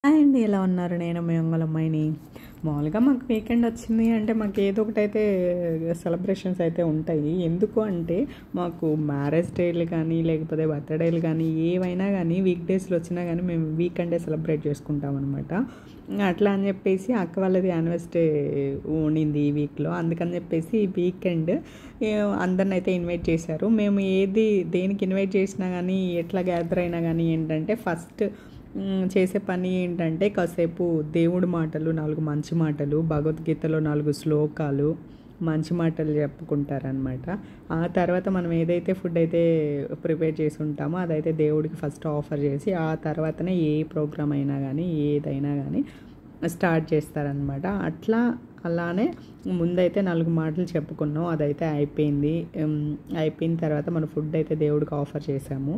Hi అండి, ఎలా ఉన్నారు? నేను మీ అమ్మాయిని. మామూలుగా మాకు వీకెండ్ వచ్చింది అంటే మాకు ఏదో ఒకటి అయితే సెలబ్రేషన్స్ అయితే ఉంటాయి. ఎందుకు అంటే మాకు మ్యారేజ్ డేలు కానీ లేకపోతే బర్త్డేలు కానీ ఏవైనా కానీ వీక్ డేస్లో వచ్చినా కానీ మేము వీకెండే సెలబ్రేట్ చేసుకుంటాం అనమాట. అట్లా అని చెప్పేసి అక్క వాళ్ళది యానివర్సరీ ఉండింది ఈ వీక్లో, అందుకని చెప్పేసి ఈ వీకెండ్ అందరిని అయితే ఇన్వైట్ చేశారు. మేము దేనికి ఇన్వైట్ చేసినా కానీ ఎట్లా గ్యాదర్ అయినా కానీ ఏంటంటే ఫస్ట్ చేసే పని ఏంటంటే కాసేపు దేవుడి మాటలు, 4 మంచి మాటలు, భగవద్గీతలో 4 శ్లోకాలు, మంచి మాటలు చెప్పుకుంటారనమాట. ఆ తర్వాత మనం ఏదైతే ఫుడ్ అయితే ప్రిపేర్ చేసి ఉంటామో అదైతే దేవుడికి ఫస్ట్ ఆఫర్ చేసి ఆ తర్వాతనే ఏ ప్రోగ్రామ్ అయినా కానీ ఏదైనా కానీ స్టార్ట్ చేస్తారనమాట. అలానే ముందైతే 4 మాటలు చెప్పుకున్నాం, అదైతే అయిపోయింది. అయిపోయిన తర్వాత మన ఫుడ్ అయితే దేవుడికి ఆఫర్ చేసాము.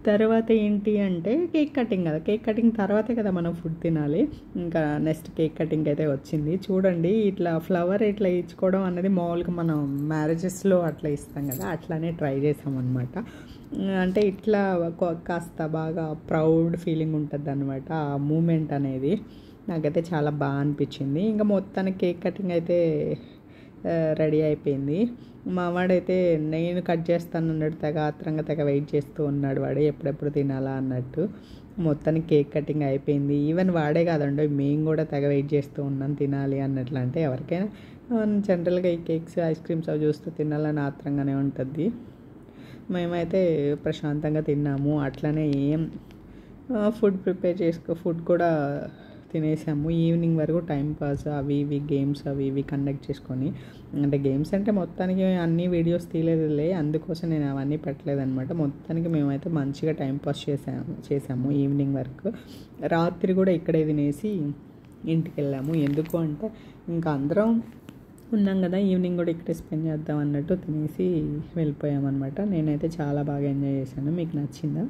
తర్వాత ఏంటి అంటే కేక్ కటింగ్ కదా, కేక్ కటింగ్ తర్వాతే కదా మనం ఫుడ్ తినాలి. ఇంకా నెక్స్ట్ కేక్ కటింగ్ అయితే వచ్చింది. చూడండి, ఇట్లా ఫ్లవర్ ఇట్లా ఇచ్చుకోవడం అనేది మామూలుగా మనం మ్యారేజెస్లో అట్లా ఇస్తాం కదా, అట్లానే ట్రై చేసామన్నమాట. అంటే ఇట్లా కాస్త బాగా ప్రౌడ్ ఫీలింగ్ ఉంటుంది అనమాట. ఆ మూమెంట్ అనేది నాకైతే చాలా బాగా అనిపించింది. ఇంకా మొత్తానికి కేక్ కటింగ్ అయితే రెడీ అయిపోయింది. మా వాడైతే నేను కట్ చేస్తాను అన్నట్టు తెగ వెయిట్ చేస్తూ ఉన్నాడు. వాడు ఎప్పుడెప్పుడు తినాలా అన్నట్టు. మొత్తానికి కేక్ కటింగ్ అయిపోయింది. ఈవెన్ వాడే కాదండి, మేము కూడా తెగ వెయిట్ చేస్తూ ఉన్నాం తినాలి అన్నట్లు. అంటే ఎవరికైనా జనరల్గా ఈ కేక్స్, ఐస్ క్రీమ్స్ అవి చూస్తూ తినాలని ఆత్రంగానే ఉంటుంది. మేమైతే ప్రశాంతంగా తిన్నాము. అట్లనే ఏం ఫుడ్ కూడా తినేసాము. ఈవినింగ్ వరకు టైం పాస్ అవి ఇవి గేమ్స్ అవి ఇవి కండక్ట్ చేసుకొని, అంటే గేమ్స్ అంటే మొత్తానికి అన్ని వీడియోస్ తీయలేదులే, అందుకోసం నేను అవన్నీ పెట్టలేదన్నమాట. మొత్తానికి మేమైతే మంచిగా టైం పాస్ చేసాము ఈవినింగ్ వరకు. రాత్రి కూడా ఇక్కడే తినేసి ఇంటికి వెళ్ళాము. ఎందుకు అంటే ఇంకా అందరం ఉన్నాం కదా, ఈవినింగ్ కూడా ఇక్కడే స్పెండ్ చేద్దాం అన్నట్టు తినేసి వెళ్ళిపోయామన్నమాట. నేనైతే చాలా బాగా ఎంజాయ్ చేశాను. మీకు నచ్చిందా?